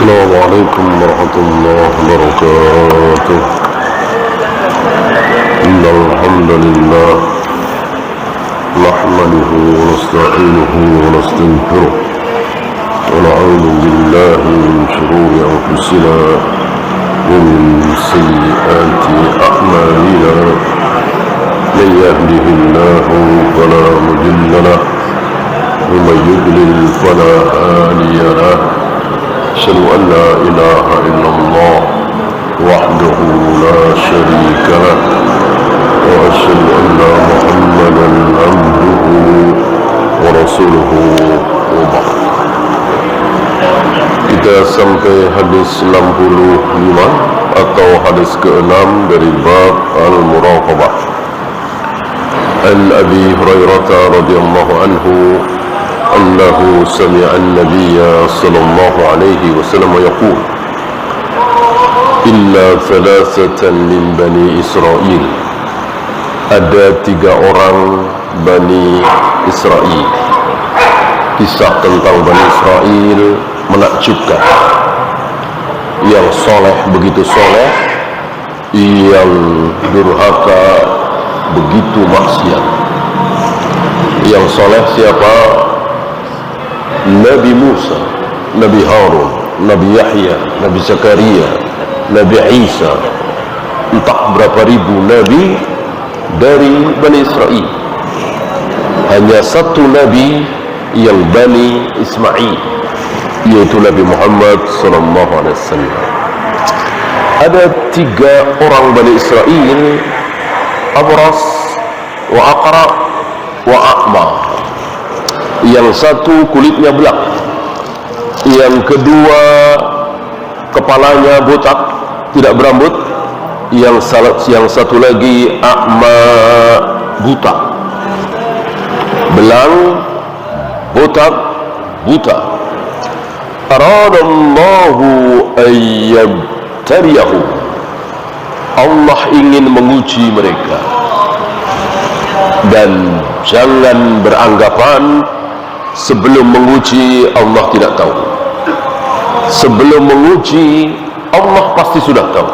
السلام عليكم ورحمة الله وبركاته. إن الحمد لله نحمده ونستعينه ونستغفره ونعوذ بالله من شرور أنفسنا ومن سيئات أعمالنا. من يهده الله فلا مضل له ومن يضلل فلا هادي له. أشهد أن لا إله إلا الله وحده لا شريك له وأشهد أن محمدا عبده ورسوله وبعد. Kita sampai hadis 65 atau hadis ke-6 dari bab Al-Muraqabah. An Abi Hurairah radhiyallahu anhu أنه سمع النبي صلى الله عليه وسلم يقول إلا ثلاثة من بني إسرائيل. Ada 3 orang Bani Israel. Kisah tentang Bani Israel menakjubkan. Yang soleh begitu soleh, yang durhaka begitu maksiat. Yang soleh siapa? Nabi Musa, Nabi Harun, Nabi Yahya, Nabi Zakaria, Nabi Isa. Entah berapa ribu Nabi dari Bani Israel. Hanya satu Nabi yang Bani Ismail, yaitu Nabi Muhammad SAW. Ada 3 orang Bani Israel, Abras, wa Aqra, wa A'ma. Yang satu kulitnya belang, yang kedua kepalanya botak, tidak berambut, yang satu lagi a'ma, buta. Belang, botak, buta. Aradallahu ayyabtariyahu. Allah ingin menguji mereka. Dan jangan beranggapan sebelum menguji Allah tidak tahu. Sebelum menguji Allah pasti sudah tahu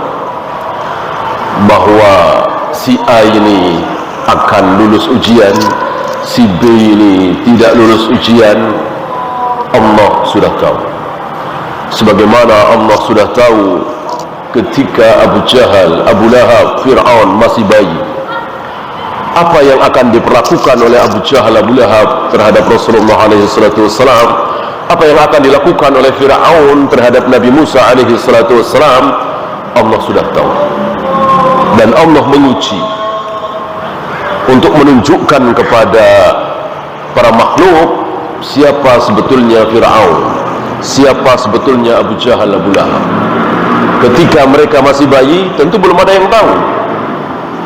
bahwa si A ini akan lulus ujian, si B ini tidak lulus ujian. Allah sudah tahu. Sebagaimana Allah sudah tahu ketika Abu Jahal, Abu Lahab, Fir'aun masih bayi, apa yang akan diperlakukan oleh Abu Jahal, Abu Lahab terhadap Rasulullah SAW, apa yang akan dilakukan oleh Fir'aun terhadap Nabi Musa SAW, Allah sudah tahu. Dan Allah menguji untuk menunjukkan kepada para makhluk siapa sebetulnya Fir'aun, siapa sebetulnya Abu Jahal, Abu Lahab. Ketika mereka masih bayi, tentu belum ada yang tahu.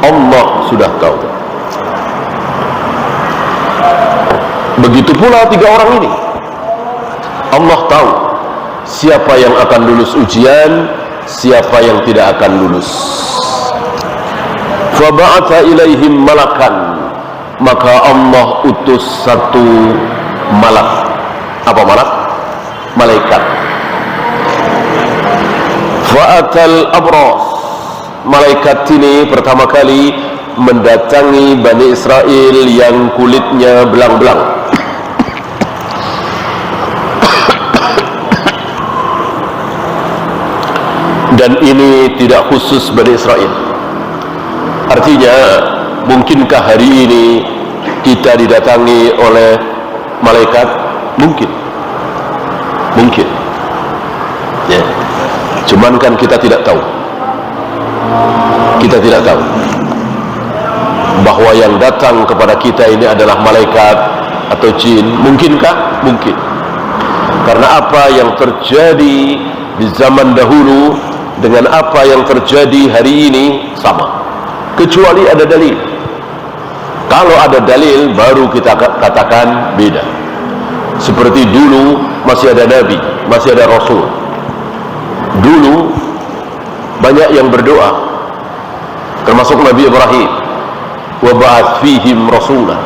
Allah sudah tahu. Begitu pula 3 orang ini. Allah tahu siapa yang akan lulus ujian, siapa yang tidak akan lulus. Faba'atha ilaihim malakan. Maka Allah utus satu malak. Apa malak? Malaikat. Fa'atal abras. Malaikat ini pertama kali mendatangi Bani Israel yang kulitnya belang-belang. Dan ini tidak khusus Bani Israel. Artinya, mungkinkah hari ini kita didatangi oleh malaikat? Mungkin. Mungkin. Ya. Cuman kan kita tidak tahu. Kita tidak tahu bahwa yang datang kepada kita ini adalah malaikat atau jin. Mungkinkah? Mungkin. Karena apa yang terjadi di zaman dahulu dengan apa yang terjadi hari ini sama, kecuali ada dalil. Kalau ada dalil baru kita katakan beda. Seperti dulu masih ada nabi, masih ada rasul. Dulu banyak yang berdoa, termasuk Nabi Ibrahim, wa ba'ath fihim rasulah.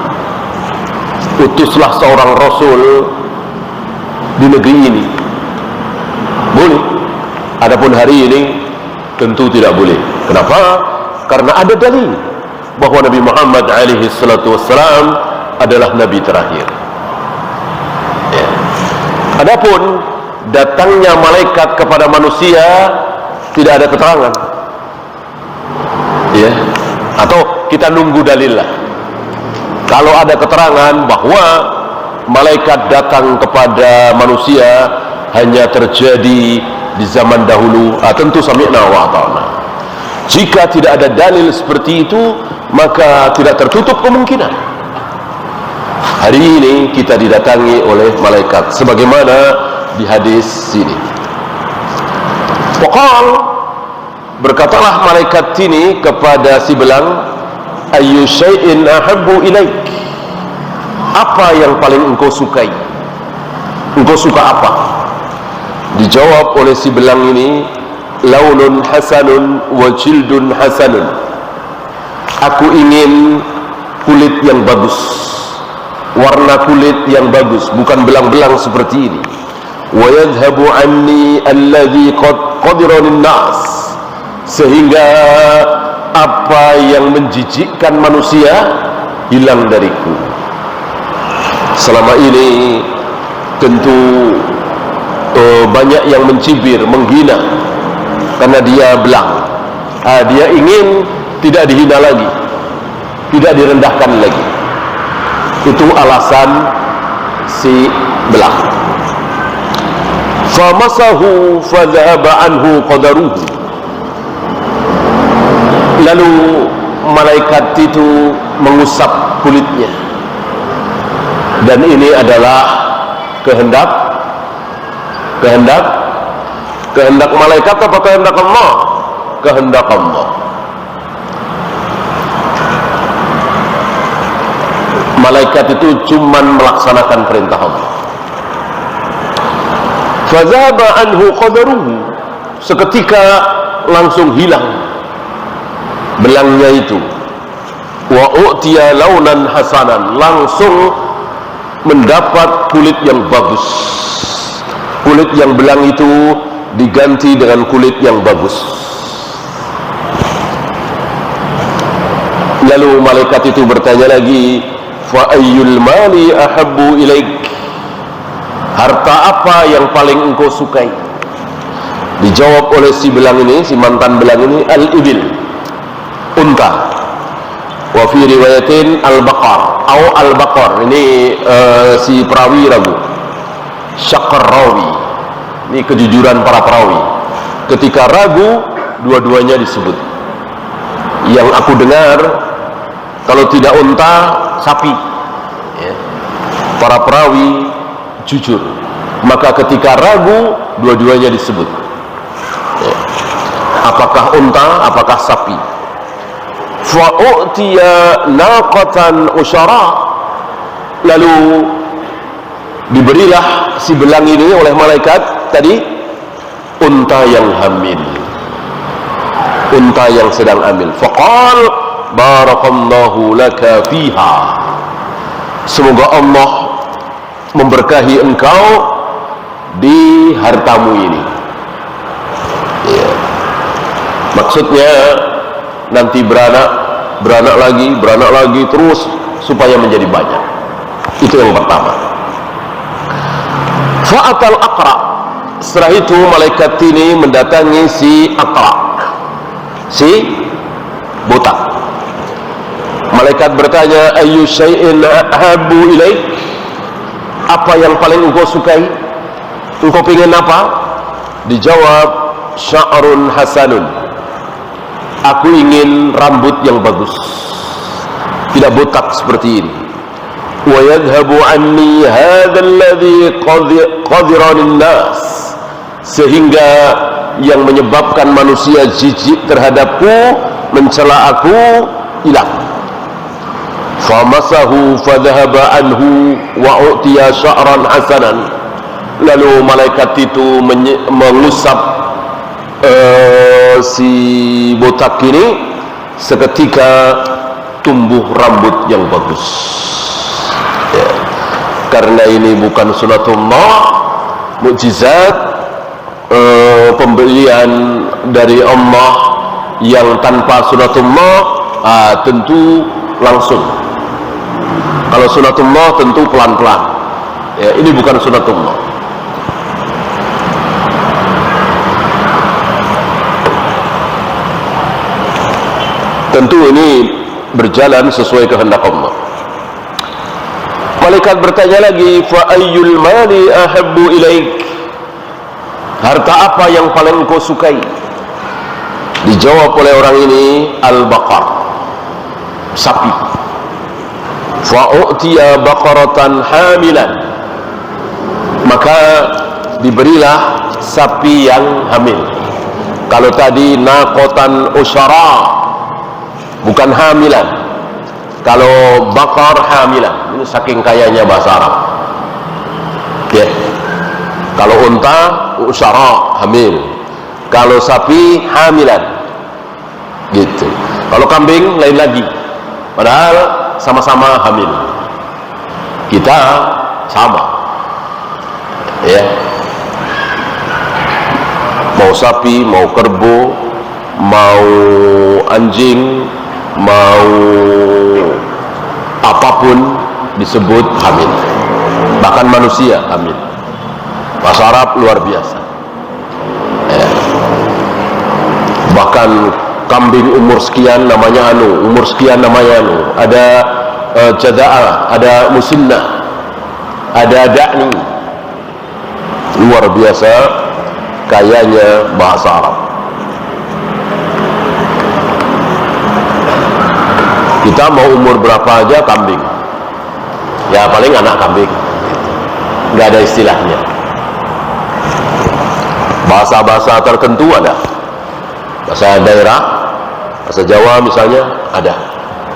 Utuslah seorang rasul di negeri ini. Boleh. Adapun hari ini tentu tidak boleh. Kenapa? Karena ada dalil bahwa Nabi Muhammad alaihi salatu wassalam adalah Nabi terakhir. Ya. Adapun datangnya malaikat kepada manusia tidak ada keterangan. Ya. Atau kita nunggu dalil lah. Kalau ada keterangan bahwa malaikat datang kepada manusia hanya terjadi di zaman dahulu, tentu sami'na wa ata'na. Jika tidak ada dalil seperti itu, maka tidak tertutup kemungkinan hari ini kita didatangi oleh malaikat, sebagaimana di hadis sini. Waqal, berkatalah malaikat ini kepada si belang, ayyu syai'in ahabbu ilaik, apa yang paling engkau sukai? Engkau suka apa? Dijawab oleh si belang ini, launun hasanun wa jildun hasanun, aku ingin kulit yang bagus, warna kulit yang bagus, bukan belang-belang seperti ini. Wa yadhhabu anni alladhi qadiranin nas, sehingga apa yang menjijikkan manusia hilang dariku. Selama ini tentu banyak yang mencibir, menghina karena dia belang. Dia ingin tidak dihina lagi, tidak direndahkan lagi. Itu alasan si belang. Famasahu fadhahaba anhu qadaruhu, lalu malaikat itu mengusap kulitnya, dan ini adalah kehendak malaikat atau kehendak Allah? Kehendak Allah. Malaikat itu cuma melaksanakan perintah Allah. Fazaba anhu qadaruhu, seketika langsung hilang belangnya itu. Wa u'tiya launan hasanan, langsung mendapat kulit yang bagus. Kulit yang belang itu diganti dengan kulit yang bagus. Lalu malaikat itu bertanya lagi, fa ayyul mali ahabbu ilaik, harta apa yang paling engkau sukai? Dijawab oleh si belang ini, si mantan belang ini, al-ibil, unta. Wa fi riwayatin al-baqar atau al-baqar. Ini si perawi ragu, syaqar rawi. Ini kejujuran para perawi. Ketika ragu, dua-duanya disebut. Yang aku dengar, kalau tidak unta, sapi. Ya. Para perawi jujur. Maka ketika ragu, dua-duanya disebut. Ya. Apakah unta, apakah sapi? Fa'u'tiya naqatan usyara, lalu diberilah si belang ini oleh malaikat tadi unta yang hamil, unta yang sedang hamil. Faqal barakallahu laka fiha, semoga Allah memberkahi engkau di hartamu ini. Ya. Maksudnya nanti beranak lagi terus supaya menjadi banyak. Itu yang pertama. Fa'atal aqra, setelah itu malaikat ini mendatangi si aqra, si botak. Malaikat bertanya, ayyu syai'in ahabbu ilaik, apa yang paling engkau sukai? Engkau ingin apa? Dijawab, sya'run hasanun, aku ingin rambut yang bagus, tidak botak seperti ini. Wa yadhhabu anni hadha alladhi qadiranin nas, sehingga yang menyebabkan manusia jijik terhadapku, mencela aku, hilang. Famasahu fadhahaba anhu wa u'tiya sya'ran hasanan, lalu malaikat itu mengusap si botak ini, seketika tumbuh rambut yang bagus. Ya. Karena ini bukan sunatullah, mukjizat, pemberian ujian dari Allah yang tanpa sunatullah, tentu langsung. Kalau sunatullah tentu pelan-pelan, ya, ini bukan sunatullah. Tentu ini berjalan sesuai kehendak Allah. Malaikat bertanya lagi, fa ayyul mali ahabbu ilaik, harta apa yang paling engkau sukai? Dijawab oleh orang ini, al-baqar, sapi. Fa u'tiya baqaratan hamilan, maka diberilah sapi yang hamil. Kalau tadi naqatan usyara, bukan hamilan. Kalau bakar hamilan, ini saking kayanya bahasa Arab. Ya. Kalau unta usyara, hamil. Kalau sapi hamilan, gitu. Kalau kambing lain lagi, padahal sama-sama hamil. Kita sama, ya. Mau sapi, mau kerbau, mau anjing, mau apapun disebut hamil. Bahkan manusia hamil. Bahasa Arab luar biasa, ya. Bahkan kambing umur sekian namanya anu, umur sekian namanya anu. Ada jada'a, ada musinnah, ada da'ni. Luar biasa kayanya bahasa Arab. Kita mau umur berapa aja kambing, ya paling anak kambing, nggak ada istilahnya. Bahasa-bahasa tertentu ada, bahasa daerah, bahasa Jawa misalnya ada.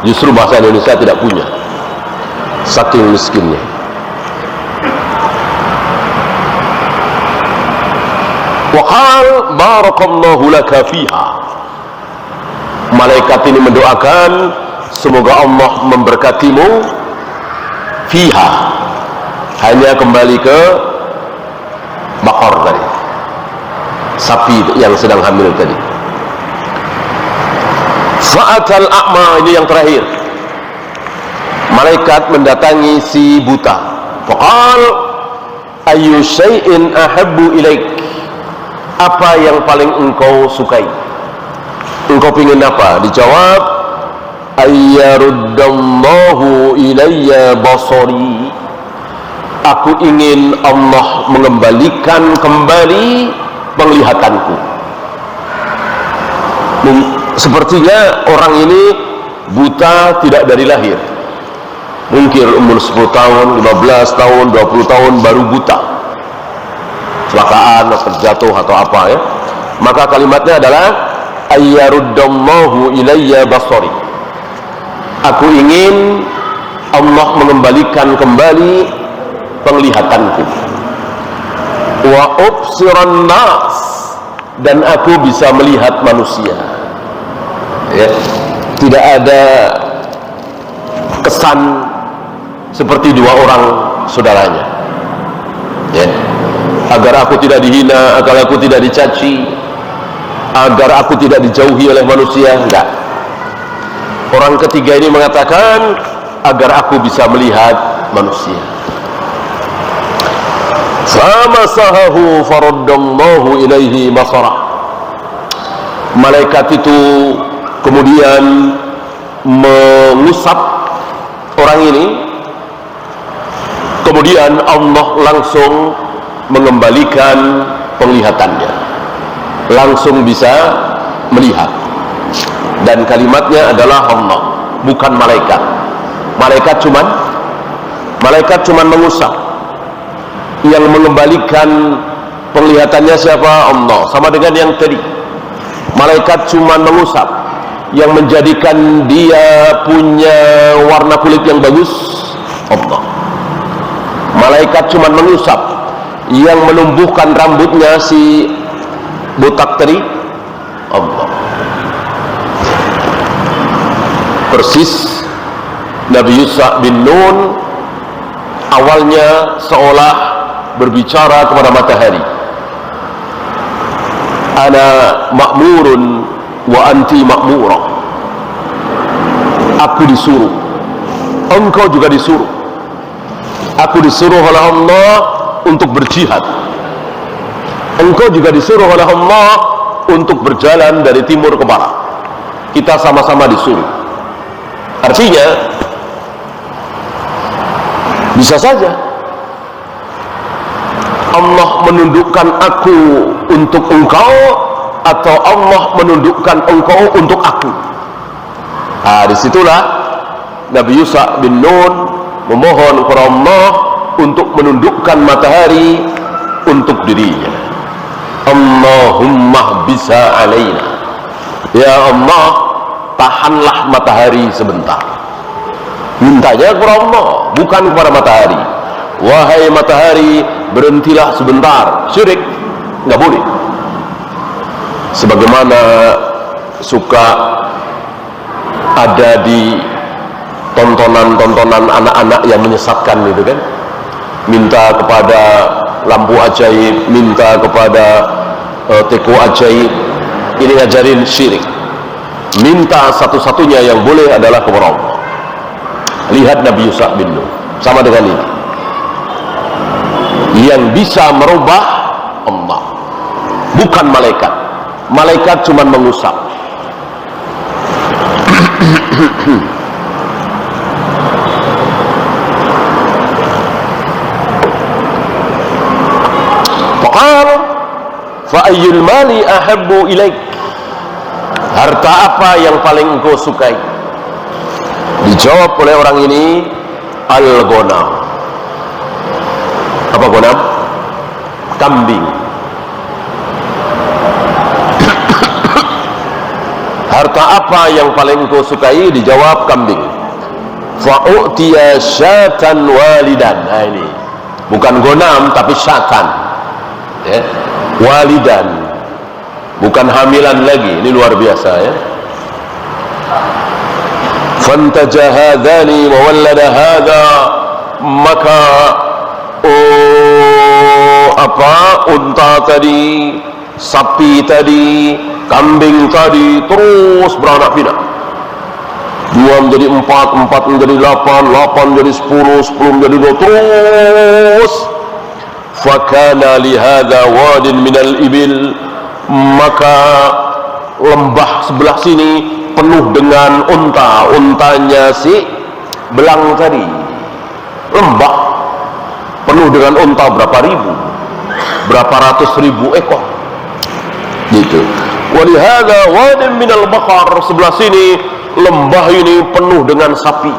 Justru bahasa Indonesia tidak punya, saking miskinnya. Wa qal barakallahu laka fiha, malaikat ini mendoakan semoga Allah memberkatimu fiha, hanya kembali ke bakar tadi, sapi yang sedang hamil tadi. Fa'atal a'ma, ini yang terakhir. Malaikat mendatangi si buta. Faqal ayyu syai'in ahabbu ilaik, apa yang paling engkau sukai? Engkau ingin apa? Dijawab, ayyaruddallahu ilayya basari, aku ingin Allah mengembalikan kembali penglihatanku. Sepertinya orang ini buta tidak dari lahir, mungkin umur 10 tahun, 15 tahun, 20 tahun baru buta, kecelakaan, terjatuh atau apa, ya. Maka kalimatnya adalah ayyaruddallahu ilayya basari, aku ingin Allah mengembalikan kembali penglihatanku. Wa ubsiran nas, dan aku bisa melihat manusia, ya. Tidak ada kesan seperti dua orang saudaranya, ya. Agar aku tidak dihina, agar aku tidak dicaci, agar aku tidak dijauhi oleh manusia, enggak. Orang ketiga ini mengatakan agar aku bisa melihat manusia. Famasahahu faraddallahu ilaihi basara, malaikat itu kemudian mengusap orang ini, kemudian Allah langsung mengembalikan penglihatannya, langsung bisa melihat. Dan kalimatnya adalah Allah, bukan malaikat. Malaikat cuman mengusap. Yang mengembalikan penglihatannya siapa? Allah. Sama dengan yang tadi, malaikat cuman mengusap. Yang menjadikan dia punya warna kulit yang bagus, Allah. Malaikat cuman mengusap. Yang menumbuhkan rambutnya si botak tadi, Allah. Persis Nabi Yusuf bin Nun awalnya seolah berbicara kepada matahari, ana ma'murun wa anti ma'mura. Aku disuruh, engkau juga disuruh. Aku disuruh oleh Allah untuk berjihad, engkau juga disuruh oleh Allah untuk berjalan dari timur ke barat. Kita sama-sama disuruh. Artinya bisa saja Allah menundukkan aku untuk engkau, atau Allah menundukkan engkau untuk aku. Disitulah Nabi Yusha bin Nun memohon kepada Allah untuk menundukkan matahari untuk dirinya. Allahumma bisa alaina, ya Allah, tahanlah matahari sebentar. Mintanya kepada Allah, bukan kepada matahari. Wahai matahari, berhentilah sebentar. Syirik nggak boleh. Sebagaimana suka ada di tontonan-tontonan anak-anak yang menyesatkan itu kan, minta kepada lampu ajaib, minta kepada teko ajaib. Ini ngajarin syirik. Minta satu-satunya yang boleh adalah kepada Allah. Lihat Nabi Yusha bin Nun, sama dengan ini. Yang bisa merubah Allah, bukan malaikat. Malaikat cuma mengusap. Faqal fa ayyul mali ahabbu ilaik, harta apa yang paling engkau sukai? Dijawab oleh orang ini, al-ghanam. Apa ghanam? Kambing. Harta apa yang paling engkau sukai? Dijawab kambing. Fa'u'tiya syatan walidan. Nah ini bukan ghanam tapi syatan, ya. Walidan, bukan hamilan lagi. Ini luar biasa, ya. Fantaja hadani wa wallada hadha, maka unta tadi, sapi tadi, kambing tadi terus beranak pinak. 2 menjadi 4, 4 menjadi 8, 8 menjadi 10, 10 menjadi 2, terus. Fakana lihada wadin minal ibil, maka lembah sebelah sini penuh dengan unta. Untanya si belang tadi. Lembah penuh dengan unta, berapa ribu, berapa ratus ribu ekor gitu. Walihada wadin minal bakar, sebelah sini lembah ini penuh dengan sapi,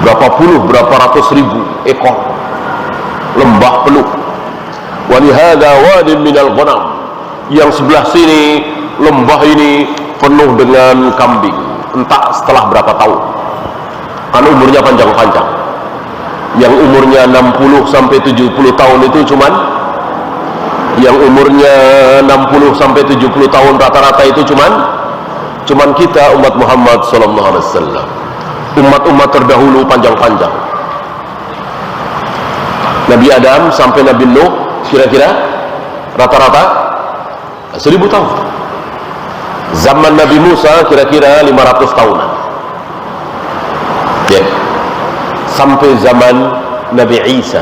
berapa puluh, berapa ratus ribu ekor, lembah penuh. Walihada wadin minal ghanam, yang sebelah sini lembah ini penuh dengan kambing. Entah setelah berapa tahun, kan umurnya panjang-panjang. Yang umurnya 60 sampai 70 tahun itu yang umurnya 60 sampai 70 tahun rata-rata itu cuman kita umat Muhammad sallallahu alaihi wasallam. Umat-umat terdahulu panjang-panjang. Nabi Adam sampai Nabi Nuh kira-kira rata-rata 1000 tahun. Zaman Nabi Musa kira-kira 500 tahunan. Ya. Sampai zaman Nabi Isa.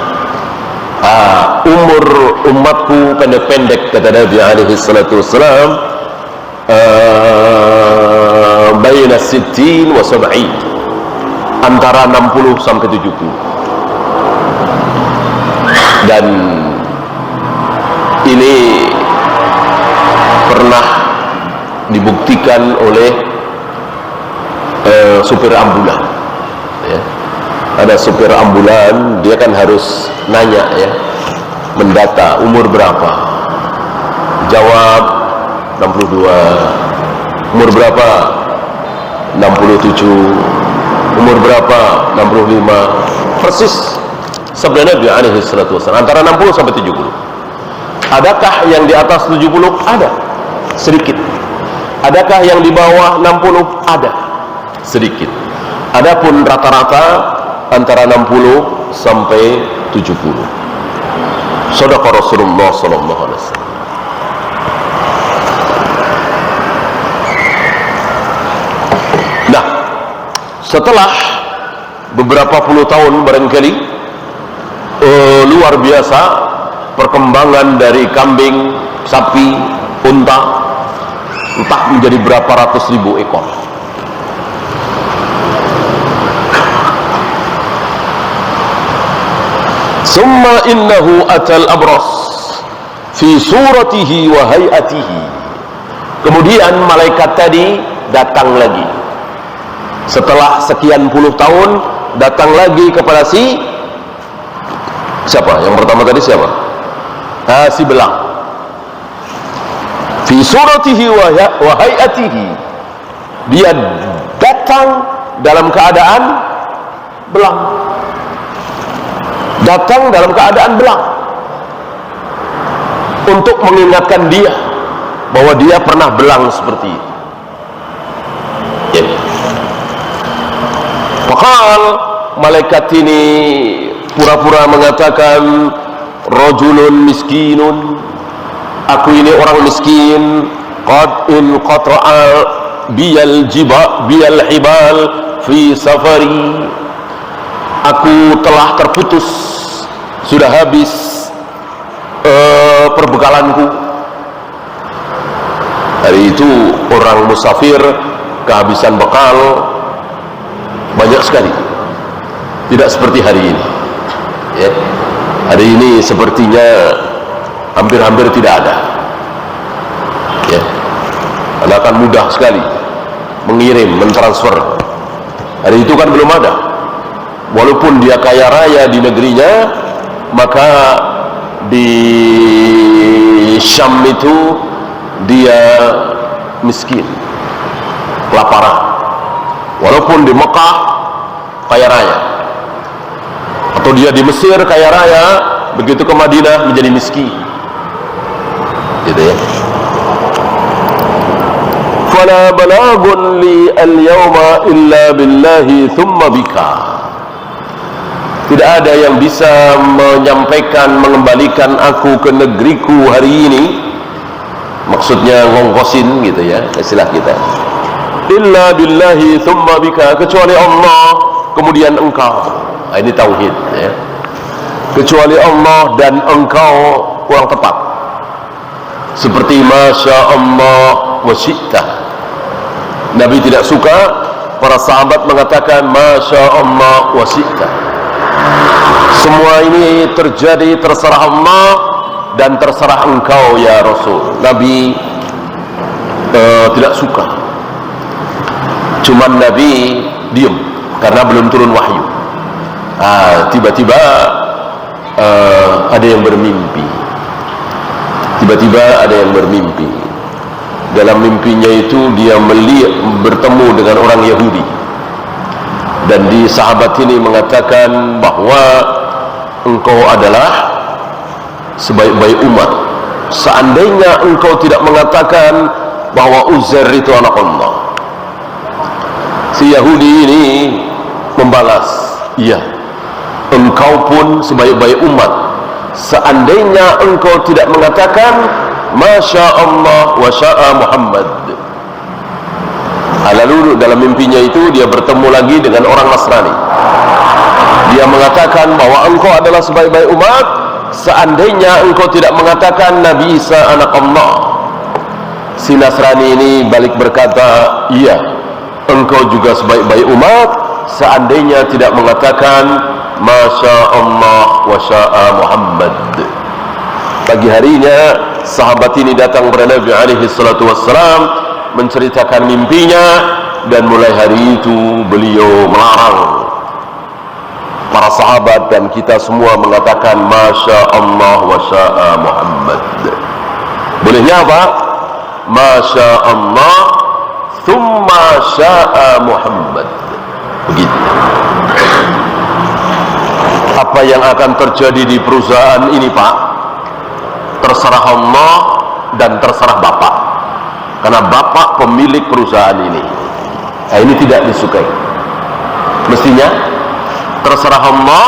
Umur umatku pendek-pendek, kata Nabi alaihi salatu wassalam, baina 60 wa 70, antara 60 sampai 70. Dan ini pernah dibuktikan oleh supir ambulan, ya. Ada supir ambulan, dia kan harus nanya, ya, mendata umur berapa. Jawab 62. Umur berapa? 67. Umur berapa? 65. Persis sabda Nabi alaihi salatu wasallam, antara 60 sampai 70. Adakah yang di atas 70? Ada, sedikit. Adakah yang di bawah 60? Ada, sedikit. Adapun rata-rata antara 60 sampai 70. Shadaqa Rasulullah sallallahu alaihi wasallam. Setelah beberapa puluh tahun barangkali, luar biasa perkembangan dari kambing, sapi, unta, entah menjadi berapa ratus ribu ekor. Summa innahu atal abras fi suratihi wa hayatihi. Kemudian malaikat tadi datang lagi setelah sekian puluh tahun, datang lagi kepada siapa? Yang pertama tadi siapa? Si belang. Fi suratihi wa hayatihi. Dia datang dalam keadaan belang. Datang dalam keadaan belang untuk mengingatkan dia bahwa dia pernah belang seperti itu. Fakal malaikat ini pura-pura mengatakan, rajulun miskinun, aku ini orang miskin, qad in qata'a biyal hibal fi safari, aku telah terputus, sudah habis perbekalanku. Hari itu orang musafir kehabisan bekal banyak sekali, tidak seperti hari ini ya. Hari ini sepertinya hampir-hampir tidak ada ya. Anda akan mudah sekali mengirim, mentransfer. Hari itu kan belum ada. Walaupun dia kaya raya di negerinya, maka di Syam itu dia miskin, kelaparan. Walaupun di Mekah kaya raya, atau dia di Mesir kaya raya, begitu ke Madinah menjadi miskin, gitu ya. Fala balagun li al-yawma illa billahi thumma bika. Tidak ada yang bisa menyampaikan, mengembalikan aku ke negeriku hari ini, maksudnya ngongkosin gitu ya, istilah kita, illa billahi thumma bika, kecuali Allah kemudian engkau. Nah, ini tauhid ya. Kecuali Allah dan engkau kurang tepat. Seperti masya Allah wa syi'ta. Nabi tidak suka para sahabat mengatakan masya Allah wa syi'ta. Semua ini terjadi terserah Allah dan terserah engkau ya Rasul. Nabi tidak suka. Cuman Nabi diam karena belum turun wahyu. Tiba-tiba ada yang bermimpi. Tiba-tiba ada yang bermimpi. Dalam mimpinya itu dia bertemu dengan orang Yahudi. Dan di sahabat ini mengatakan bahwa engkau adalah sebaik-baik umat. Seandainya engkau tidak mengatakan bahwa Uzair itu anak Allah. Si Yahudi ini membalas, iya, engkau pun sebaik-baik umat. Seandainya engkau tidak mengatakan masya Allah wa sya'a Muhammad. Lalu dalam mimpinya itu dia bertemu lagi dengan orang Nasrani. Dia mengatakan bahwa engkau adalah sebaik-baik umat seandainya engkau tidak mengatakan Nabi Isa anak Allah. Si Nasrani ini balik berkata, iya, engkau juga sebaik-baik umat seandainya tidak mengatakan masya Allah wa sya'a Muhammad. Pagi harinya sahabat ini datang kepada Nabi alaihi salatu wassalam menceritakan mimpinya, dan mulai hari itu beliau melarang para sahabat dan kita semua mengatakan masya Allah wa sya'a Muhammad. Bolehnya apa? Masya Allah thumma sya'a Muhammad. Begitu. Apa yang akan terjadi di perusahaan ini, Pak, terserah Allah dan terserah Bapak, karena Bapak pemilik perusahaan ini. Nah, ini tidak disukai. Mestinya terserah Allah,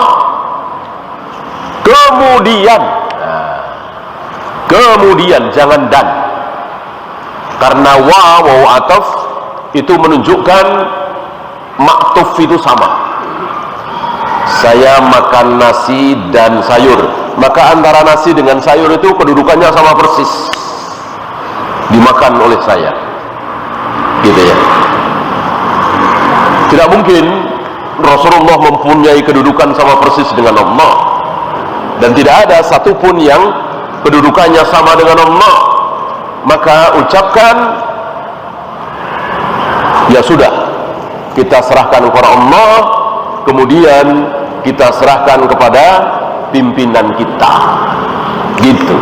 kemudian jangan dan, karena waw ataf itu menunjukkan maktuf itu sama. Saya makan nasi dan sayur, maka antara nasi dengan sayur itu kedudukannya sama persis, dimakan oleh saya, gitu ya. Tidak mungkin Rasulullah mempunyai kedudukan sama persis dengan Allah, dan tidak ada satupun yang kedudukannya sama dengan Allah. Maka ucapkan, ya sudah, kita serahkan kepada Allah, kemudian kita serahkan kepada pimpinan kita, gitu.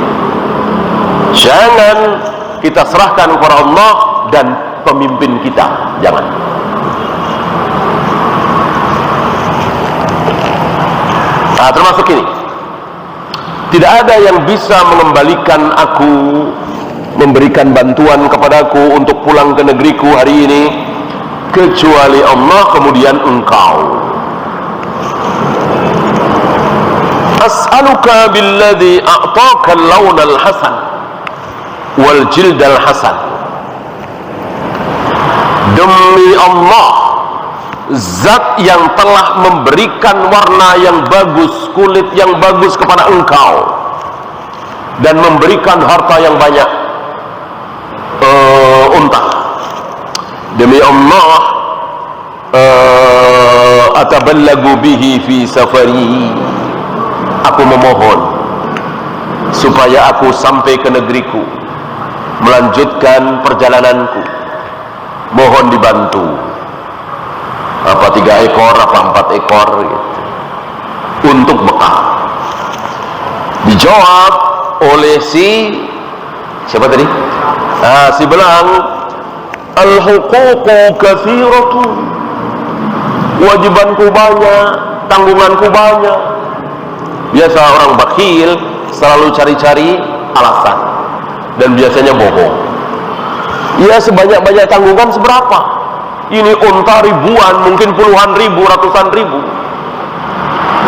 Jangan kita serahkan kepada Allah dan pemimpin kita, jangan. Nah, termasuk ini, tidak ada yang bisa mengembalikan aku, memberikan bantuan kepadaku untuk pulang ke negeriku hari ini kecuali Allah, kemudian engkau. As'aluka billadhi a'taka al-lawn al-hasan wal jild al-hasan. Demi Allah, zat yang telah memberikan warna yang bagus, kulit yang bagus kepada engkau, dan memberikan harta yang banyak, unta. Demi Allah, ataballagu bihi fi safari, aku memohon supaya aku sampai ke negeriku, melanjutkan perjalananku, mohon dibantu. Apa 3 ekor, apa 4 ekor gitu, untuk bekal. Dijawab oleh siapa tadi? Si belang, al-huququ katsiratu, wajibanku banyak, tanggunganku banyak. Biasa orang bakhil selalu cari-cari alasan, dan biasanya bohong. Ya, sebanyak-banyak tanggungan seberapa? Ini unta ribuan, mungkin puluhan ribu, ratusan ribu.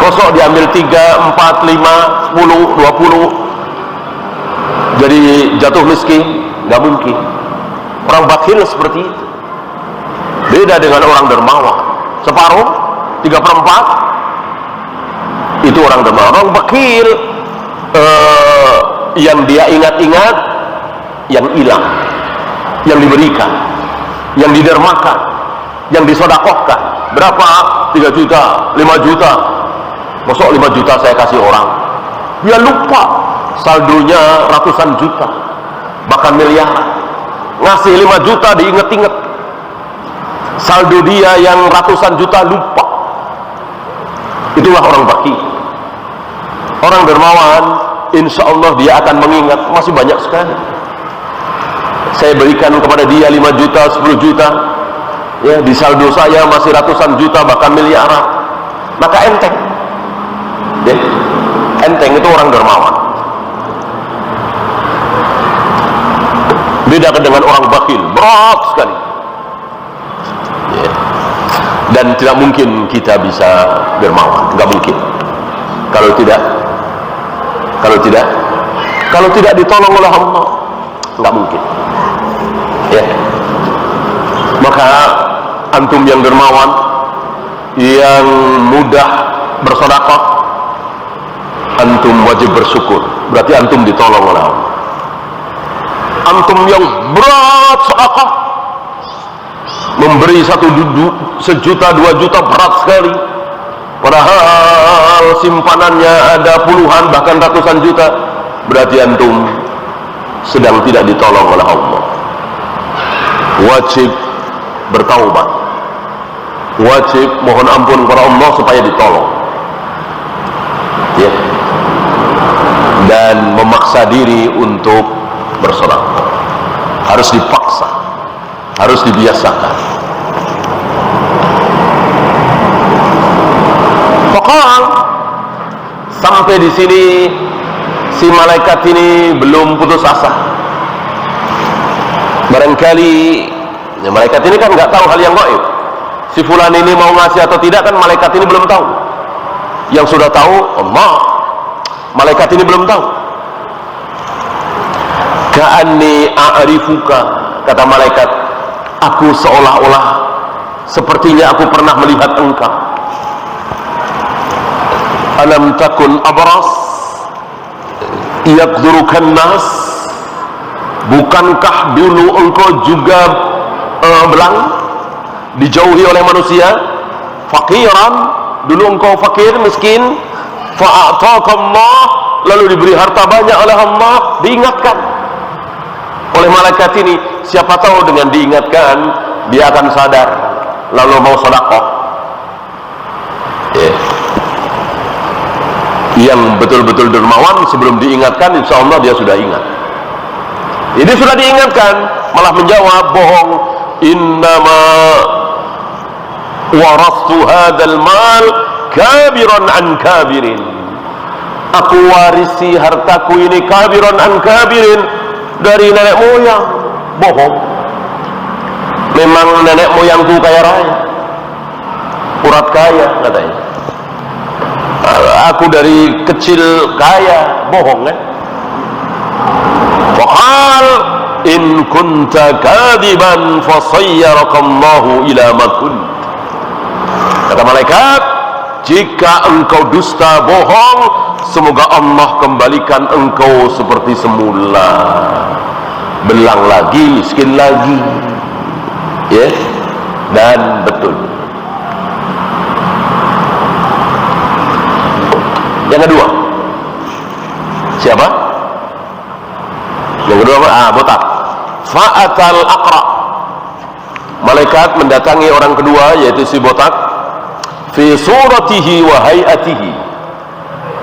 Kosok diambil 3, 4, 5, 10, 20, jadi jatuh miskin? Gak mungkin. Orang bakhil seperti itu. Beda dengan orang dermawan. Separuh, 3/4, itu orang dermawan. Orang bakhil, yang dia ingat-ingat, yang hilang, yang diberikan, yang didermakan, yang disodakohkan. Berapa? 3 juta, 5 juta. Masuk 5 juta saya kasih orang. Dia lupa saldonya ratusan juta, bahkan miliaran. Ngasih 5 juta diinget-inget, saldo dia yang ratusan juta lupa. Itulah orang baki. Orang dermawan, insya Allah dia akan mengingat, masih banyak sekali saya berikan kepada dia, 5 juta, 10 juta, ya, di saldo saya masih ratusan juta, bahkan miliaran. Maka enteng, ya, enteng. Itu orang dermawan. Beda dengan orang bakhil, berat sekali, ya. Dan tidak mungkin kita bisa dermawan, nggak mungkin kalau tidak ditolong oleh Allah, nggak mungkin, ya. Maka antum yang dermawan, yang mudah bersedekah, antum wajib bersyukur, berarti antum ditolong oleh Allah. Antum yang berat sedekah, memberi 1 juta, 2 juta, berat sekali, padahal simpanannya ada puluhan bahkan ratusan juta, berarti antum sedang tidak ditolong oleh Allah. Wajib bertaubat, wajib mohon ampun kepada Allah supaya ditolong, ya. Dan memaksa diri untuk bersedekah harus dipaksa, harus dibiasakan. Pokoknya sampai di sini si malaikat ini belum putus asa. Barangkali ya, malaikat ini kan nggak tahu hal yang gaib. Si fulan ini mau ngasih atau tidak kan malaikat ini belum tahu. Yang sudah tahu Allah. Malaikat ini belum tahu. Ka'anni a'rifuka, kata malaikat, aku seolah-olah sepertinya aku pernah melihat engkau. Alam takun abras yaqdurukan nas, bukankah dulu engkau juga belang, dijauhi oleh manusia? Fakiran, dulu engkau fakir, miskin. Fa'ataqallah, lalu diberi harta banyak oleh Allah. Diingatkan oleh malaikat ini. Siapa tahu dengan diingatkan dia akan sadar, lalu mau sedekah. Yang betul-betul dermawan sebelum diingatkan, insya Allah dia sudah ingat. Ini sudah diingatkan, malah menjawab bohong. Innama warastu hadzal mal kabiran an kabirin. Aku warisi hartaku ini kabiran an kabirin, dari nenek moyang. Bohong. Memang nenek moyangku kaya raya, urat kaya katanya. Aku dari kecil kaya. Bohong kan? Waqal in kunta kadiban fasayyarakallahu ila ma kunt. Kata malaikat, jika engkau dusta, bohong, semoga Allah kembalikan engkau seperti semula. Belang lagi, miskin lagi. Ya, dan betul. Yang kedua, siapa? Yang kedua apa? Botak. Fa'atal aqra. Malaikat mendatangi orang kedua, yaitu si botak. Fi suratihi wa hayatihi.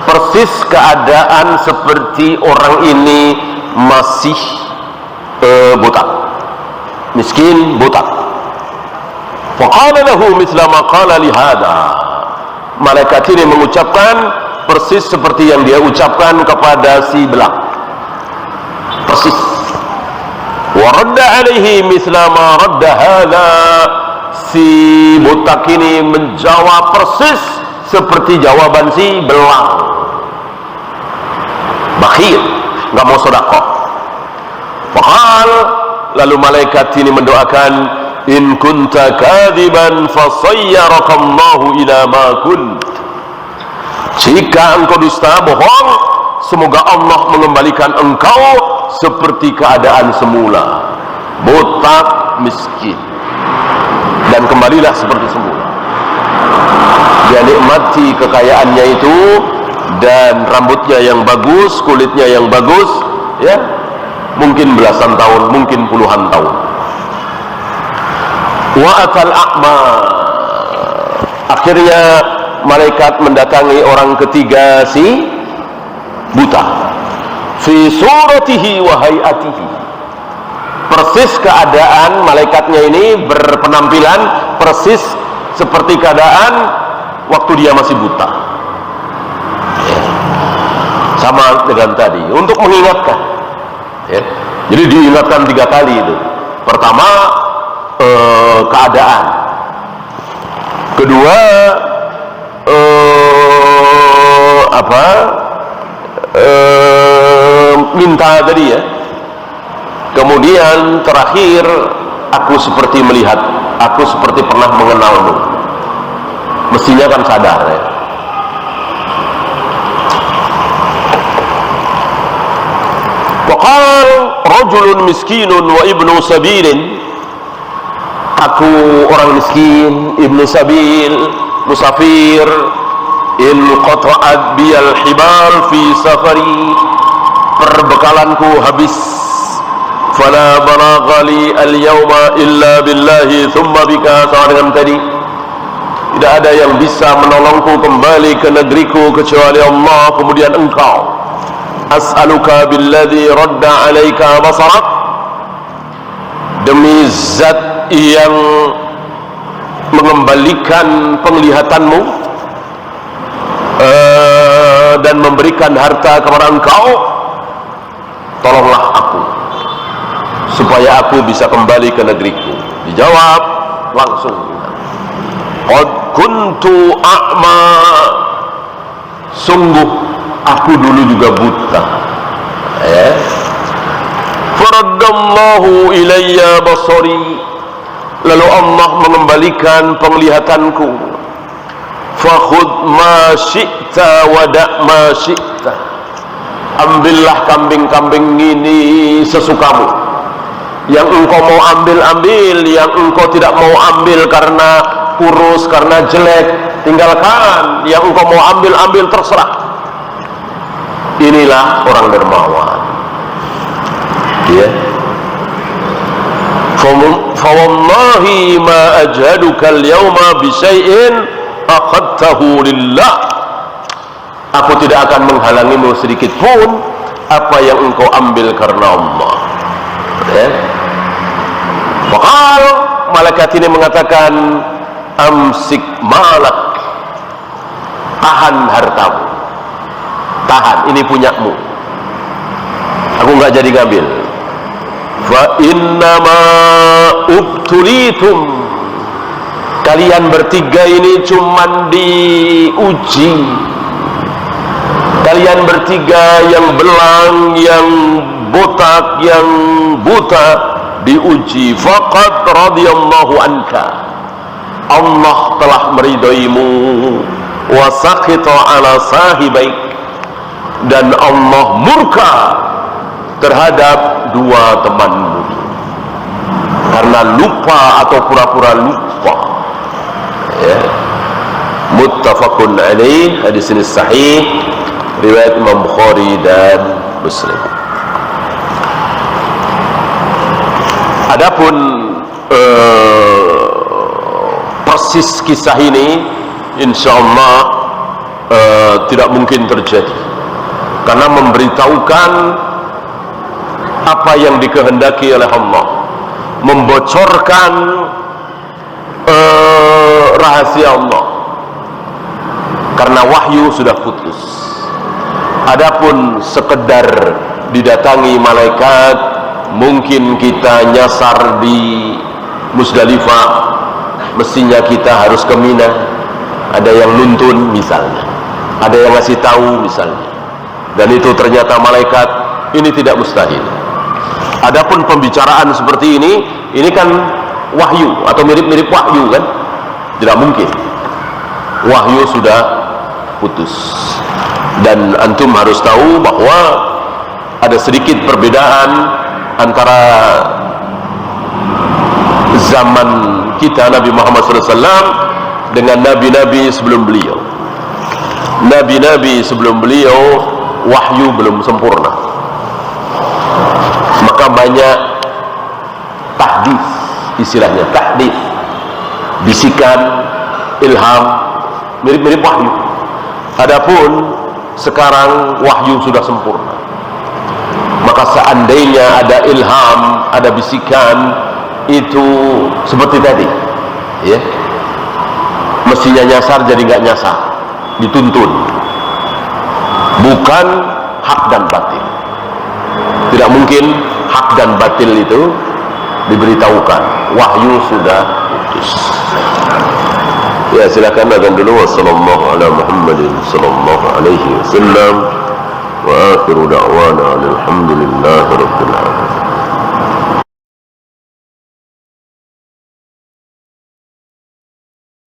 Persis keadaan seperti orang ini masih botak, miskin, botak. Faqala lahu mithla ma qala li hada. Malaikat ini mengucapkan persis seperti yang dia ucapkan kepada si belang. Persis. Wa radda alaihi mithla ma radda hadha. Si botak ini menjawab persis seperti jawaban si belang. Bakhil, enggak mau sedekah. Faqal, lalu malaikat ini mendoakan, in kunta kadiban fasayyarakallahu ila ma kunt. Jika engkau dusta, bohong, semoga Allah mengembalikan engkau seperti keadaan semula. Botak, miskin, dan kembalilah seperti semula. Dia nikmati kekayaannya itu, dan rambutnya yang bagus, kulitnya yang bagus, ya, mungkin belasan tahun, mungkin puluhan tahun. Wa atal a'ma. Akhirnya malaikat mendatangi orang ketiga, si buta. Fi suratihi wa hayatihi. Persis keadaan malaikatnya ini berpenampilan persis seperti keadaan waktu dia masih buta. Ya. Sama dengan tadi, untuk mengingatkan. Ya. Jadi diingatkan 3 kali itu. Pertama, keadaan. Kedua, minta tadi ya. Kemudian terakhir, aku seperti melihat, aku seperti pernah mengenalmu. Mestinya kan sadar ya. Waqal rajulun miskinun wa ibnu sabilin. Aku orang miskin, ibnu sabil, musafir. In qata'at biyal hibal fi safari. Perbekalanku habis. Fala balaghali al-yawma illa billahi thumma bika. Sama dengan tadi, tidak ada yang bisa menolongku kembali ke negeriku kecuali Allah, kemudian engkau. As'aluka billadhi radda alaika basarak. Demi zat yang mengembalikan penglihatanmu dan memberikan harta kepada engkau, tolonglah aku supaya aku bisa kembali ke negeriku. Dijawab langsung, qad kuntu a'ma. Sungguh aku dulu juga buta. Faraddallahu ilayya basari. lalu Allah mengembalikan penglihatanku. Fakhudh ma syi'ta wa da' ma syi'ta, ambillah kambing-kambing ini sesukamu. Yang engkau mau ambil, ambil. Yang engkau tidak mau ambil karena kurus, karena jelek, tinggalkan. Yang engkau mau ambil, ambil, terserah. Inilah orang dermawan. Ya. Fawallahi ma ajhaduka al-yawma bi syai'in akhadtahu lillah. Aku tidak akan menghalangimu sedikit pun apa yang engkau ambil karena Allah. Ya. Maka malaikat ini mengatakan, amsik malak, tahan hartamu, tahan, ini punyamu, aku nggak jadi ngambil. Fa innama ubtulitum, kalian bertiga ini cuman diuji. Kalian bertiga yang belang, yang botak, yang buta diuji. Faqad radiyallahu anka, Allah telah meridaimu. Wa sakhita ala sahibaik, dan Allah murka terhadap dua temanmu karena lupa atau pura-pura lupa. Ya. Muttafaqun alaih, hadis ini sahih, riwayat Imam Bukhari dan Muslim. Adapun persis kisah ini insyaallah tidak mungkin terjadi, karena memberitahukan apa yang dikehendaki oleh Allah, membocorkan rahasia Allah, karena wahyu sudah putus. Adapun sekedar didatangi malaikat, mungkin kita nyasar di Musdalifah, mestinya kita harus ke Mina, ada yang nuntun misalnya, ada yang ngasih tahu misalnya, dan itu ternyata malaikat, ini tidak mustahil. Adapun pembicaraan seperti ini kan wahyu atau mirip-mirip wahyu kan, tidak mungkin. Wahyu sudah putus. Dan antum harus tahu bahwa ada sedikit perbedaan antara zaman kita Nabi Muhammad SAW dengan nabi-nabi sebelum beliau. Nabi-nabi sebelum beliau wahyu belum sempurna, maka banyak tahdits, istilahnya tahdits, bisikan, ilham, mirip-mirip wahyu. Adapun sekarang wahyu sudah sempurna, maka seandainya ada ilham, ada bisikan, itu seperti tadi, ya, mestinya nyasar jadi nggak nyasar, dituntun, bukan hak dan batil. Tidak mungkin hak dan batil itu diberitahukan, wahyu sudah putus. Ya, silakan azan dulu. Wassallallahu ala Muhammadin sallallahu alaihi wasallam wa akhiru da'wana alhamdulillahi rabbil alamin.